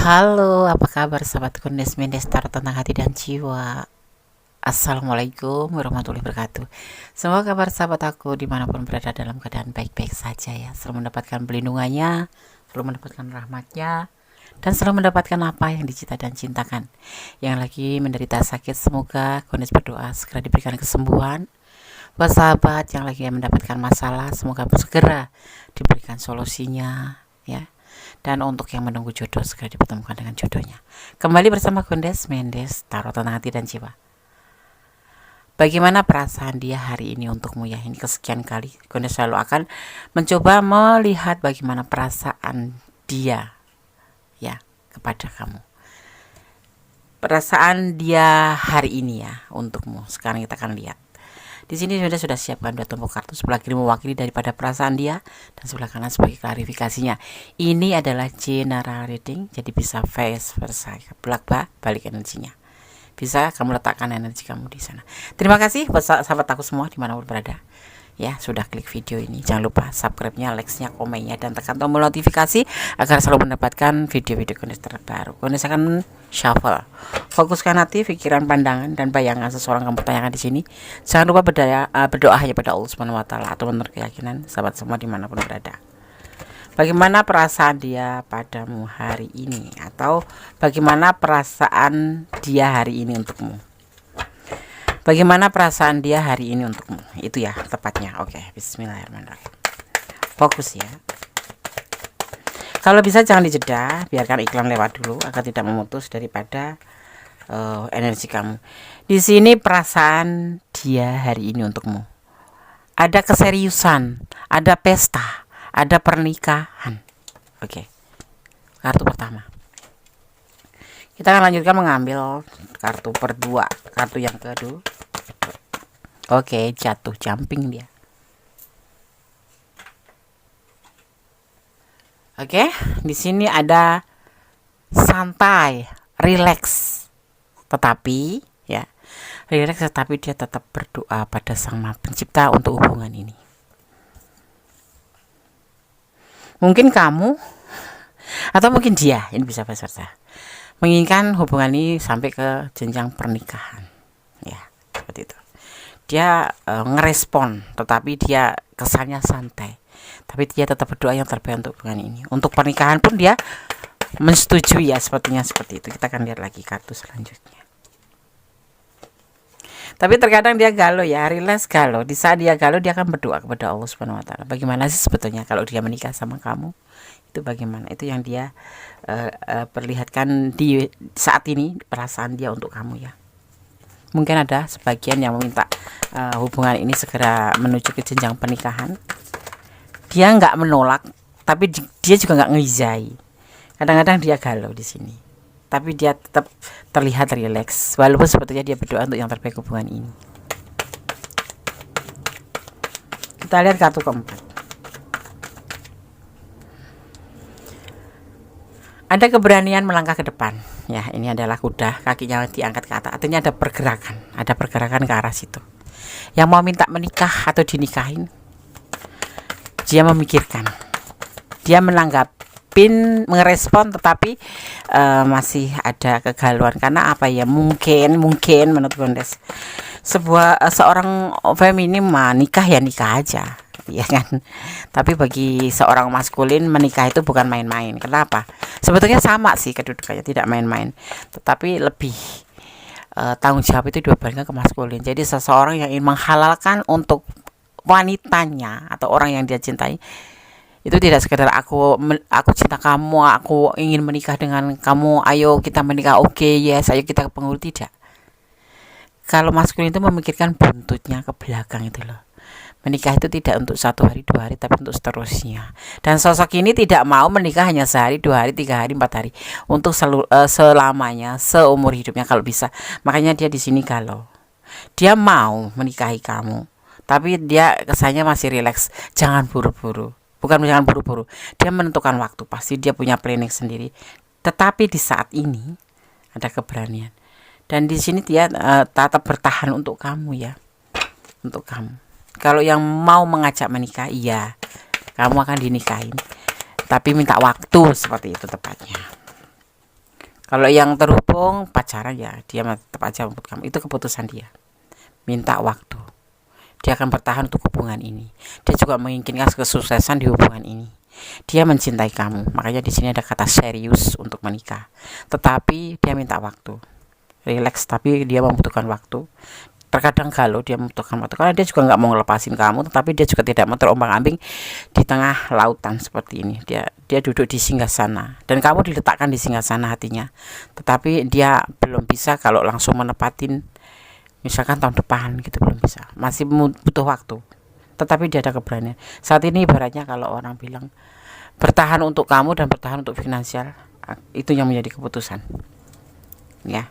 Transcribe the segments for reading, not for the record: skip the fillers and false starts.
Halo, apa kabar sahabat Kundes Mendestar tentang hati dan jiwa. Assalamualaikum warahmatullahi wabarakatuh. Semoga kabar sahabat aku dimanapun berada dalam keadaan baik-baik saja ya. Selalu mendapatkan perlindungannya, selalu mendapatkan rahmatnya, dan selalu mendapatkan apa yang dicita dan cintakan. Yang lagi menderita sakit, semoga Kundes berdoa segera diberikan kesembuhan. Buat sahabat yang lagi mendapatkan masalah, semoga segera diberikan solusinya ya. Dan untuk yang menunggu jodoh, segera dipertemukan dengan jodohnya. Kembali bersama Kundes Mendes, Tarot Tentang Hati dan Jiwa. Bagaimana perasaan dia hari ini untukmu ya? Ini kesekian kali Kundes selalu akan mencoba melihat bagaimana perasaan dia ya kepada kamu. Perasaan dia hari ini ya untukmu. Sekarang kita akan lihat. Di sini sudah siapkan dua tumpuk kartu, sebelah kiri mewakili daripada perasaan dia dan sebelah kanan sebagai klarifikasinya. Ini adalah general reading, jadi bisa vice versa, balik energinya. Bisa kamu letakkan energi kamu di sana. Terima kasih buat sahabat aku semua dimanapun berada. Ya, sudah klik video ini. Jangan lupa subscribe-nya, like-nya, komennya, dan tekan tombol notifikasi agar selalu mendapatkan video-video Kundes terbaru. Kundes akan shuffle. Fokuskan hati, pikiran, pandangan, dan bayangan seseorang kamu tanyakan di sini. Jangan lupa berdoa hanya pada Allah Subhanahu wa Ta'ala atau menurut keyakinan sahabat semua dimanapun berada. Bagaimana perasaan dia padamu hari ini, atau bagaimana perasaan dia hari ini untukmu? Bagaimana perasaan dia hari ini untukmu? Itu ya tepatnya. Oke, bismillahirrahmanirrahim. Fokus ya. Kalau bisa jangan dijeda, biarkan iklan lewat dulu agar tidak memutus daripada energi kamu. Di sini perasaan dia hari ini untukmu. Ada keseriusan, ada pesta, ada pernikahan. Oke. Kartu pertama. Kita akan lanjutkan mengambil kartu per dua. Kartu yang kedua. Oke, jatuh jumping dia. Oke, di sini ada santai, relax. Tetapi ya, relax tetapi dia tetap berdoa pada Sang Maha Pencipta untuk hubungan ini. Mungkin kamu atau mungkin dia, ini bisa versa, menginginkan hubungan ini sampai ke jenjang pernikahan. Ya, seperti itu. Dia ngerespon, tetapi dia kesannya santai. Tapi dia tetap berdoa yang terbaik untuk hubungan ini. Untuk pernikahan pun dia menyetujui ya, sepertinya seperti itu. Kita akan lihat lagi kartu selanjutnya. Tapi terkadang dia galau ya, relax galau. Di saat dia galau, dia akan berdoa kepada Allah Subhanahu wa Ta'ala. Bagaimana sih sebetulnya kalau dia menikah sama kamu? Itu bagaimana? Itu yang dia perlihatkan di saat ini, perasaan dia untuk kamu ya. Mungkin ada sebagian yang meminta hubungan ini segera menuju ke jenjang pernikahan. Dia nggak menolak, tapi dia juga nggak ngizai. Kadang-kadang dia galau di sini, tapi dia tetap terlihat rileks, walaupun sebetulnya dia berdoa untuk yang terbaik hubungan ini. Kita lihat kartu keempat. Ada keberanian melangkah ke depan. Ya, ini adalah kuda, kakinya diangkat ke atas. Artinya ada pergerakan ke arah situ. Yang mau minta menikah atau dinikahin, dia memikirkan, dia menanggapin, merespon, tetapi masih ada kegalauan. Karena apa ya? Mungkin menurut Kundes, seorang feminim nikah ya nikah aja, ya kan. Tapi bagi seorang maskulin menikah itu bukan main-main. Kenapa? Sebetulnya sama sih kedudukannya, tidak main-main, tetapi lebih tanggung jawab itu diberikan ke maskulin. Jadi seseorang yang ingin menghalalkan untuk wanitanya atau orang yang dia cintai, itu tidak sekedar aku cinta kamu, aku ingin menikah dengan kamu, ayo kita menikah, oke, yes, ayo kita ke penghulu. Tidak. Kalau maskulin itu memikirkan buntutnya ke belakang itu loh. Menikah itu tidak untuk 1 hari 2 hari, tapi untuk seterusnya. Dan sosok ini tidak mau menikah hanya sehari 2 hari 3 hari 4 hari, untuk selamanya, seumur hidupnya kalau bisa. Makanya dia di sini galau. Dia mau menikahi kamu, tapi dia kesannya masih rileks. Jangan buru-buru. Bukan jangan buru-buru. Dia menentukan waktu. Pasti dia punya planning sendiri. Tetapi di saat ini ada keberanian. Dan di sini dia tetap bertahan untuk kamu ya. Untuk kamu. Kalau yang mau mengajak menikah, iya, kamu akan dinikahin. Tapi minta waktu, seperti itu tepatnya. Kalau yang terhubung pacaran ya dia tetap aja membut kamu, itu keputusan dia. Minta waktu, dia akan bertahan untuk hubungan ini. Dia juga menginginkan kesuksesan di hubungan ini. Dia mencintai kamu, makanya di sini ada kata serius untuk menikah. Tetapi dia minta waktu, relax, tapi dia membutuhkan waktu. Terkadang galau, dia membutuhkan waktu karena dia juga nggak mau ngelepasin kamu, tetapi dia juga tidak mau terombang-ambing di tengah lautan seperti ini. Dia duduk di singgasana dan kamu diletakkan di singgasana hatinya, tetapi dia belum bisa kalau langsung menepatin misalkan tahun depan gitu, belum bisa, masih butuh waktu. Tetapi dia ada keberanian saat ini. Ibaratnya kalau orang bilang bertahan untuk kamu dan bertahan untuk finansial, itu yang menjadi keputusan ya.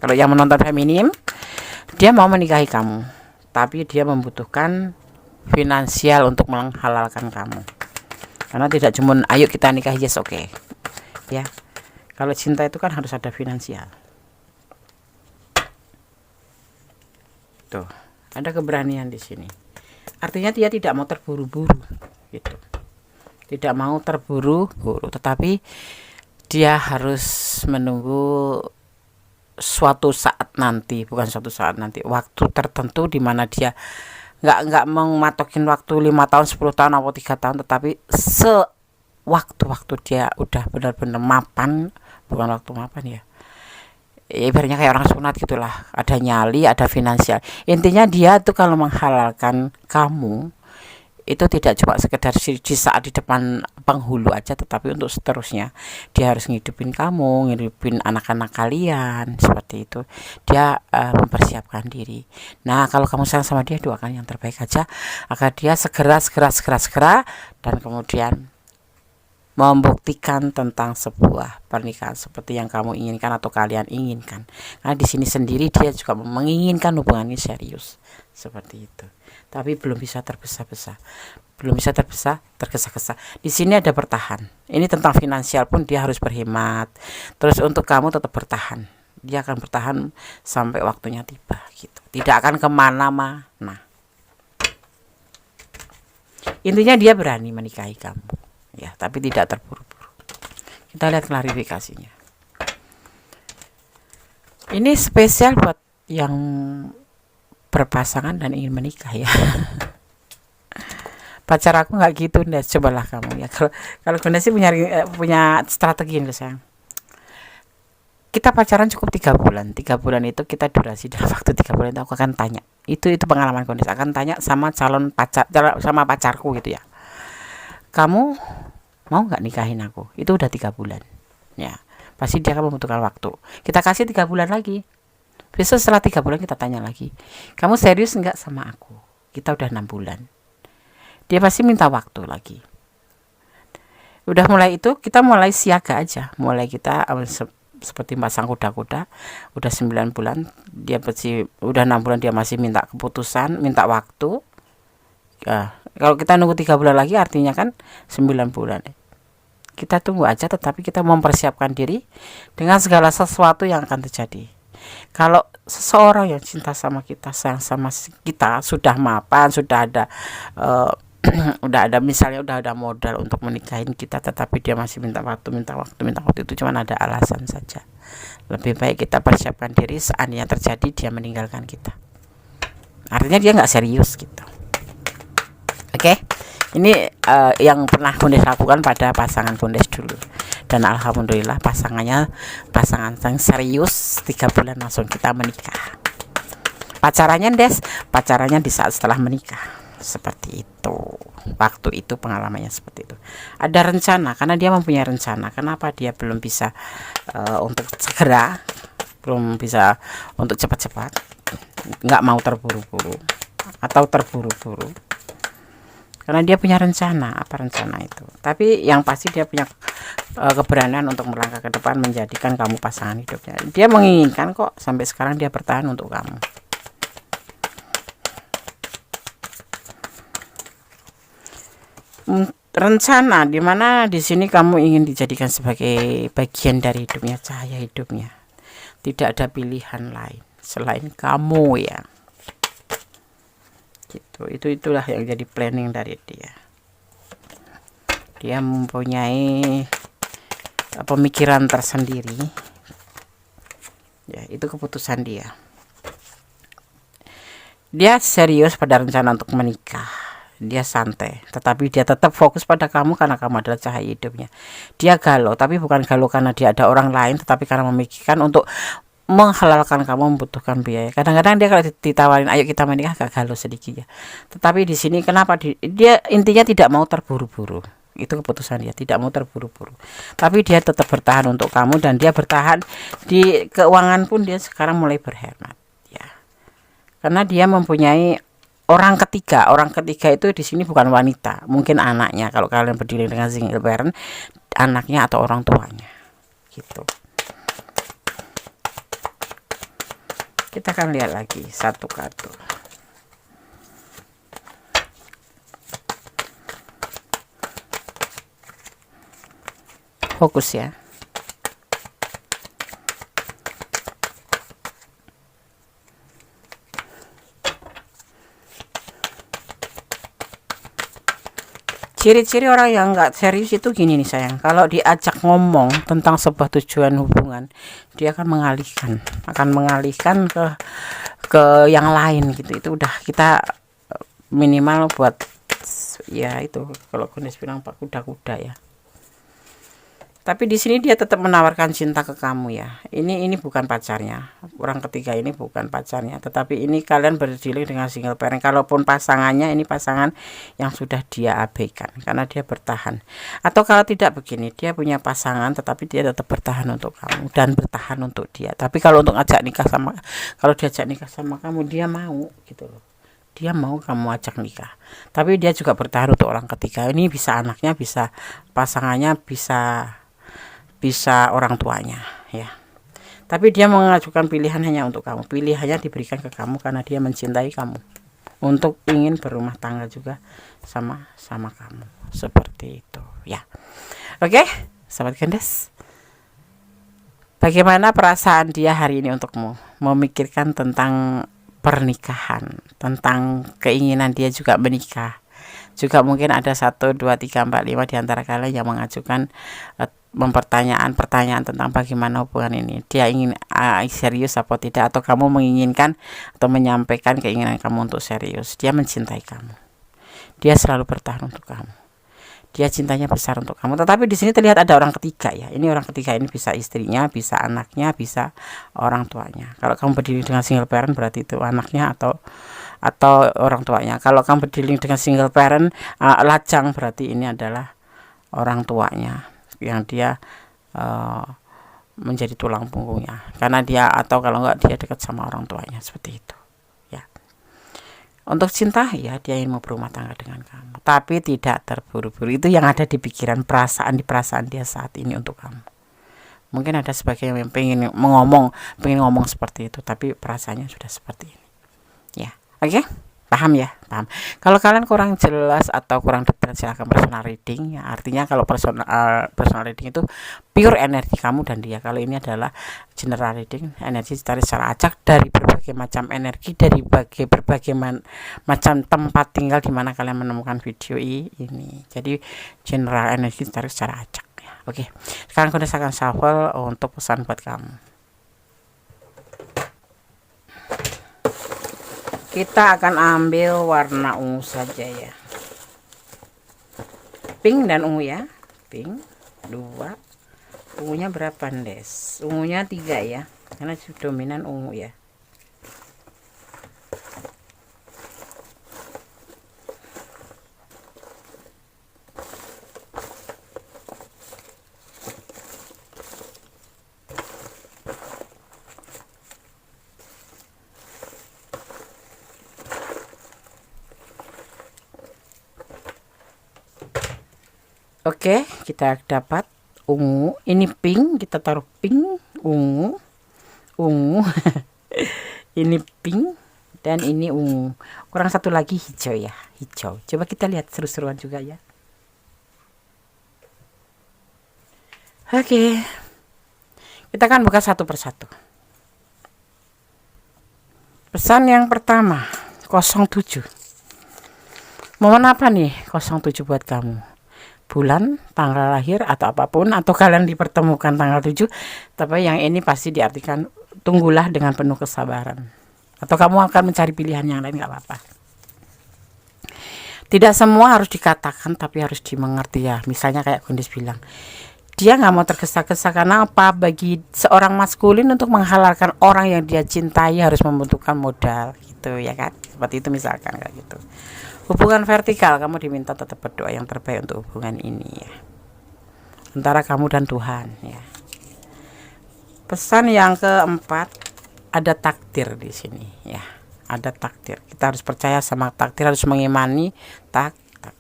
Kalau yang menonton feminim, dia mau menikahi kamu, tapi dia membutuhkan finansial untuk menghalalkan kamu. Karena tidak cuma ayo kita nikah, yes oke. Ya. Kalau cinta itu kan harus ada finansial. Tuh, ada keberanian di sini. Artinya dia tidak mau terburu-buru gitu. Tidak mau terburu-buru, tetapi dia harus menunggu suatu saat nanti, bukan suatu saat nanti, waktu tertentu di mana dia nggak mematokin waktu 5 tahun, 10 tahun atau 3 tahun, tetapi sewaktu-waktu dia udah benar-benar mapan, bukan waktu mapan ya. Ibaratnya kayak orang sunat gitulah, ada nyali, ada finansial. Intinya dia tuh kalau menghalalkan kamu itu tidak cuma sekedar di saat di depan penghulu aja, tetapi untuk seterusnya dia harus ngidupin kamu, ngidupin anak-anak kalian, seperti itu. Dia mempersiapkan diri. Nah, kalau kamu sayang sama dia, doakan yang terbaik aja agar dia segera dan kemudian membuktikan tentang sebuah pernikahan seperti yang kamu inginkan atau kalian inginkan. Karena di sini sendiri dia juga menginginkan hubungan ini serius seperti itu. Tapi belum bisa tergesa-gesa, tergesa-gesa. Di sini ada bertahan. Ini tentang finansial pun dia harus berhemat. Terus untuk kamu tetap bertahan. Dia akan bertahan sampai waktunya tiba gitu. Tidak akan kemana-mana. Intinya dia berani menikahi kamu. Ya, tapi tidak terburu-buru. Kita lihat klarifikasinya. Ini spesial buat yang berpasangan dan ingin menikah ya. Pacar aku nggak gitu, Nes, cobalah kamu ya. Kalau Nes sih punya strategi nih sayang. Kita pacaran cukup 3 bulan. 3 bulan itu kita durasi dalam waktu 3 bulan itu aku akan tanya. Itu pengalaman Nes, akan tanya sama calon pacar, sama pacarku gitu ya. Kamu mau nggak nikahin aku? Itu udah 3 bulan. Ya, pasti dia akan membutuhkan waktu. Kita kasih 3 bulan lagi. Besok setelah 3 bulan kita tanya lagi, kamu serius nggak sama aku? Kita udah 6 bulan. Dia pasti minta waktu lagi. Udah mulai itu kita mulai siaga aja. Mulai kita seperti pasang kuda-kuda. Udah 9 bulan, dia pasti udah 6 bulan dia masih minta keputusan, minta waktu. Kalau kita nunggu 3 bulan lagi artinya kan 9 bulan. Kita tunggu aja, tetapi kita mempersiapkan diri dengan segala sesuatu yang akan terjadi. Kalau seseorang yang cinta sama kita, sayang sama kita, sudah mapan, sudah ada udah ada misalnya udah ada modal untuk menikahin kita, tetapi dia masih minta waktu, itu cuma ada alasan saja. Lebih baik kita persiapkan diri seandainya terjadi dia meninggalkan kita. Artinya dia nggak serius gitu. Oke, ini yang pernah Bundes lakukan pada pasangan Bundes dulu. Dan alhamdulillah pasangan yang serius 3 bulan langsung kita menikah. Pacarannya di saat setelah menikah. Seperti itu. Waktu itu pengalamannya seperti itu. Ada rencana, karena dia mempunyai rencana. Kenapa dia belum bisa untuk segera, belum bisa untuk cepat-cepat, nggak mau terburu-buru atau terburu-buru. Karena dia punya rencana. Apa rencana itu? Tapi yang pasti dia punya keberanian untuk melangkah ke depan, menjadikan kamu pasangan hidupnya. Dia menginginkan kok, sampai sekarang dia bertahan untuk kamu. Rencana dimana di sini kamu ingin dijadikan sebagai bagian dari hidupnya, cahaya hidupnya. Tidak ada pilihan lain selain kamu ya. Gitu. Itulah yang jadi planning dari dia. Dia mempunyai pemikiran tersendiri. Ya, itu keputusan dia. Dia serius pada rencana untuk menikah. Dia santai, tetapi dia tetap fokus pada kamu karena kamu adalah cahaya hidupnya. Dia galau, tapi bukan galau karena dia ada orang lain, tetapi karena memikirkan untuk menghalalkan kamu membutuhkan biaya. Kadang-kadang dia kalau ditawarin ayo kita menikah agak galau sedikit ya. Tetapi di sini kenapa dia intinya tidak mau terburu-buru. Itu keputusan dia, tidak mau terburu-buru. Tapi dia tetap bertahan untuk kamu, dan dia bertahan di keuangan pun dia sekarang mulai berhemat ya. Karena dia mempunyai orang ketiga. Orang ketiga itu di sini bukan wanita, mungkin anaknya. Kalau kalian berdiri dengan single parent, anaknya atau orang tuanya gitu. Kita akan lihat lagi satu kartu. Fokus ya. Ciri-ciri orang yang nggak serius itu gini nih sayang, kalau diajak ngomong tentang sebuah tujuan hubungan, dia akan mengalihkan ke yang lain gitu. Itu udah kita minimal buat ya itu kalau Gunes bilang pak kuda-kuda ya. Tapi di sini dia tetap menawarkan cinta ke kamu ya. Ini bukan pacarnya. Orang ketiga ini bukan pacarnya, tetapi ini kalian berdiri dengan single parent. Kalaupun pasangannya, ini pasangan yang sudah dia abaikan karena dia bertahan. Atau kalau tidak begini, dia punya pasangan tetapi dia tetap bertahan untuk kamu dan bertahan untuk dia. Tapi kalau untuk diajak nikah sama kamu, dia mau gitu loh. Dia mau kamu ajak nikah. Tapi dia juga bertahan untuk orang ketiga. Ini bisa anaknya, bisa pasangannya, bisa orang tuanya ya. Tapi dia mengajukan pilihan hanya untuk kamu. Pilihannya diberikan ke kamu karena dia mencintai kamu, untuk ingin berumah tangga juga sama kamu. Seperti itu ya. Oke, sahabat Gandes. Bagaimana perasaan dia hari ini untukmu? Memikirkan tentang pernikahan, tentang keinginan dia juga menikah. Juga mungkin ada 1, 2, 3, 4, 5 di antara kalian yang mengajukan pertanyaan tentang bagaimana hubungan ini. Dia ingin serius apa tidak, atau kamu menginginkan atau menyampaikan keinginan kamu untuk serius. Dia mencintai kamu. Dia selalu bertahan untuk kamu. Dia cintanya besar untuk kamu. Tetapi di sini terlihat ada orang ketiga ya. Ini orang ketiga ini bisa istrinya, bisa anaknya, bisa orang tuanya. Kalau kamu berdiri dengan single parent berarti itu anaknya atau orang tuanya. Kalau kamu berdiri dengan single parent lajang berarti ini adalah orang tuanya yang dia menjadi tulang punggungnya, karena dia, atau kalau enggak dia dekat sama orang tuanya, seperti itu ya. Untuk cinta ya, dia ingin mau berumah tangga dengan kamu, tapi tidak terburu-buru. Itu yang ada di pikiran, perasaan dia saat ini untuk kamu. Mungkin ada sebagian yang pengen ngomong seperti itu, tapi perasaannya sudah seperti ini ya. Oke, paham ya, paham. Kalau kalian kurang jelas atau kurang detail, silahkan personal reading ya. Artinya kalau personal reading itu pure energi kamu dan dia. Kalau ini adalah general reading, energi ditarik secara acak dari berbagai macam energi, dari berbagai macam tempat tinggal di mana kalian menemukan video ini. Jadi general energi ditarik secara acak ya. Oke, sekarang aku akan shuffle untuk pesan buat kamu. Kita akan ambil warna ungu saja ya, pink dan ungu ya. Pink 2, ungunya berapa Des? Ungunya 3 ya, karena dominan ungu ya. Oke, kita dapat ungu. Ini pink, kita taruh pink, ungu. Ini pink dan ini ungu. Kurang satu lagi hijau ya, hijau. Coba kita lihat seru-seruan juga ya. Oke, kita akan buka satu persatu. Pesan yang pertama, 07. Momen apa nih 07 buat kamu? bulan, tanggal lahir atau apapun, atau kalian dipertemukan tanggal 7, tapi yang ini pasti diartikan tunggulah dengan penuh kesabaran. Atau kamu akan mencari pilihan yang lain, gak apa-apa. Tidak semua harus dikatakan, tapi harus dimengerti ya. Misalnya kayak Gondes bilang, dia nggak mau tergesa-gesa karena apa? Bagi seorang maskulin untuk menghalalkan orang yang dia cintai harus membutuhkan modal, gitu ya kan? Seperti itu misalkan kayak gitu. Hubungan vertikal, kamu diminta tetap berdoa yang terbaik untuk hubungan ini ya. Antara kamu dan Tuhan ya. Pesan yang keempat, ada takdir di sini ya. Ada takdir. Kita harus percaya sama takdir, harus mengimani takdir.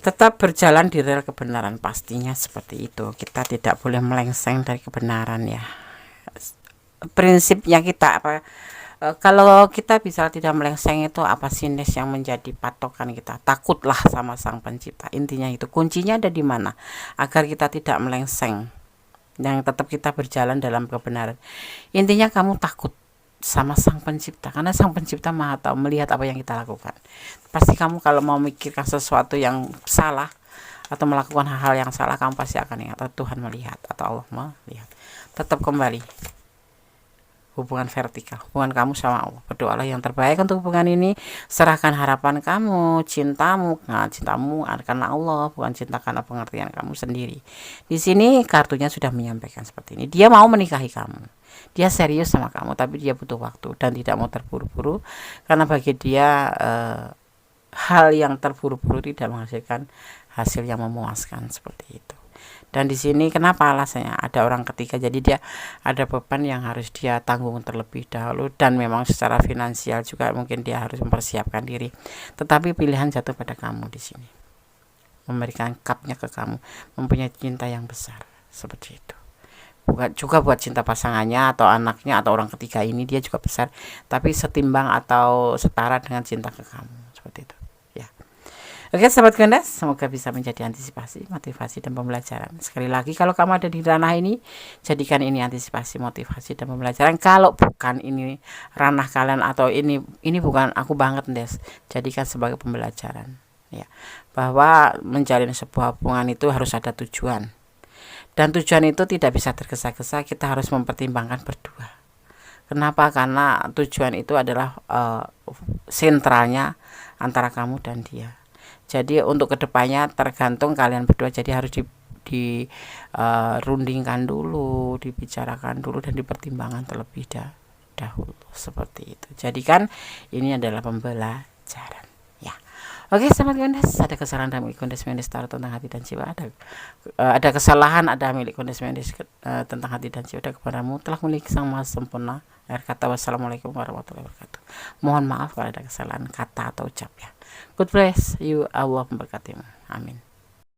Tetap berjalan di rel kebenaran, pastinya seperti itu. Kita tidak boleh melengseng dari kebenaran ya. Prinsipnya kita apa? Kalau kita bisa tidak melengseng itu apa sih yang menjadi patokan kita? Takutlah sama Sang Pencipta. Intinya itu. Kuncinya ada di mana? Agar kita tidak melengseng, yang tetap kita berjalan dalam kebenaran. Intinya kamu takut sama Sang Pencipta, karena Sang Pencipta Maha tahu, melihat apa yang kita lakukan. Pasti kamu kalau mau mikirkan sesuatu yang salah atau melakukan hal-hal yang salah, kamu pasti akan ingat Tuhan melihat atau Allah melihat. Tetap kembali hubungan vertikal, hubungan kamu sama Allah. Berdoalah yang terbaik untuk hubungan ini. Serahkan harapan kamu, cintamu, cintamu karena Allah, bukan cinta karena pengertian kamu sendiri. Di sini kartunya sudah menyampaikan seperti ini. Dia mau menikahi kamu, dia serius sama kamu, tapi dia butuh waktu dan tidak mau terburu-buru, karena bagi dia hal yang terburu-buru tidak menghasilkan hasil yang memuaskan seperti itu. Dan di sini kenapa alasannya? Ada orang ketiga, jadi dia ada beban yang harus dia tanggung terlebih dahulu, dan memang secara finansial juga mungkin dia harus mempersiapkan diri. Tetapi pilihan jatuh pada kamu di sini. Memberikan cupnya ke kamu, mempunyai cinta yang besar seperti itu. Bukan juga buat cinta pasangannya atau anaknya atau orang ketiga ini, dia juga besar, tapi setimbang atau setara dengan cinta ke kamu seperti itu. Oke sahabat Gondes, semoga bisa menjadi antisipasi, motivasi, dan pembelajaran. Sekali lagi, kalau kamu ada di ranah ini, jadikan ini antisipasi, motivasi, dan pembelajaran. Kalau bukan ini ranah kalian atau ini bukan aku banget, Des, jadikan sebagai pembelajaran ya, bahwa menjalin sebuah hubungan itu harus ada tujuan, dan tujuan itu tidak bisa tergesa-gesa. Kita harus mempertimbangkan berdua. Kenapa? Karena tujuan itu adalah sentralnya antara kamu dan dia. Jadi untuk kedepannya tergantung kalian berdua, jadi harus dirundingkan dulu, dibicarakan dulu, dan dipertimbangkan terlebih dahulu seperti itu. Jadi kan ini adalah pembelajaran ya. Oke sahabat Gondes, ada kesalahan milik Gondes Mendes Tarot tentang hati dan jiwa, ada kesalahan ada milik Gondes Mendes tentang hati dan jiwa kepadamu telah memiliki Sang Maha Sempurna. Akhir kata, wassalamualaikum warahmatullahi wabarakatuh. Mohon maaf kalau ada kesalahan kata atau ucap ya. God bless you, Allah memberkatimu. Amin.